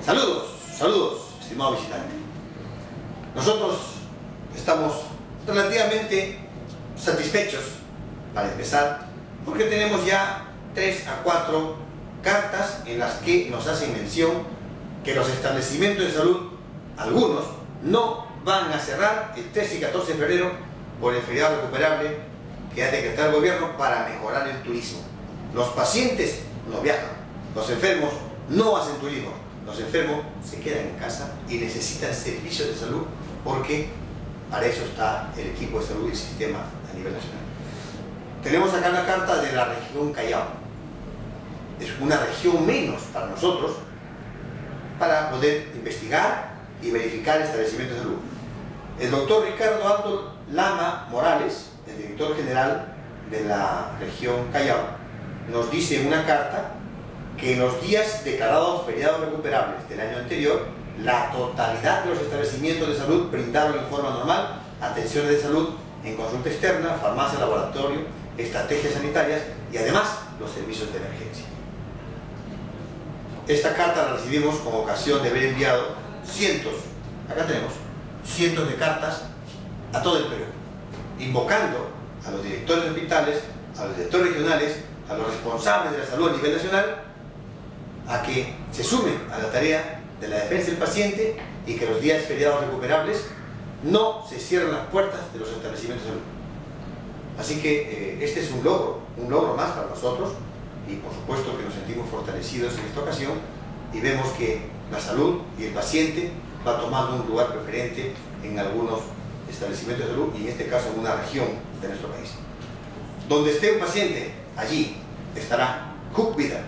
Saludos, estimado visitante. Nosotros estamos relativamente satisfechos, para empezar, porque tenemos ya 3 a 4 cartas en las que nos hacen mención que los establecimientos de salud, algunos, no van a cerrar el 13 y 14 de febrero por el feriado recuperable que ha decretado el gobierno para mejorar el turismo. Los pacientes no viajan, los enfermos no hacen turismo, los enfermos se quedan en casa y necesitan servicios de salud porque para eso está el equipo de salud y el sistema a nivel nacional. Tenemos acá la carta de la región Callao. Es una región menos para nosotros para poder investigar y verificar establecimientos de salud. El doctor Ricardo Aldo Lama Morales, el director general de la región Callao, nos dice en una carta que en los días declarados feriados recuperables del año anterior, la totalidad de los establecimientos de salud brindaron en forma normal atenciones de salud en consulta externa, farmacia, laboratorio, estrategias sanitarias y además los servicios de emergencia. Esta carta la recibimos con ocasión de haber enviado cientos de cartas a todo el Perú, invocando a los directores de hospitales, a los directores regionales, a los responsables de la salud a nivel nacional, a que se sumen a la tarea de la defensa del paciente y que los días feriados recuperables no se cierren las puertas de los establecimientos de salud. Así que este es un logro más para nosotros y por supuesto que nos sentimos fortalecidos en esta ocasión y vemos que la salud y el paciente va tomando un lugar preferente en algunos establecimientos de salud y en este caso en una región de nuestro país. Donde esté un paciente, allí estará HUC Vida.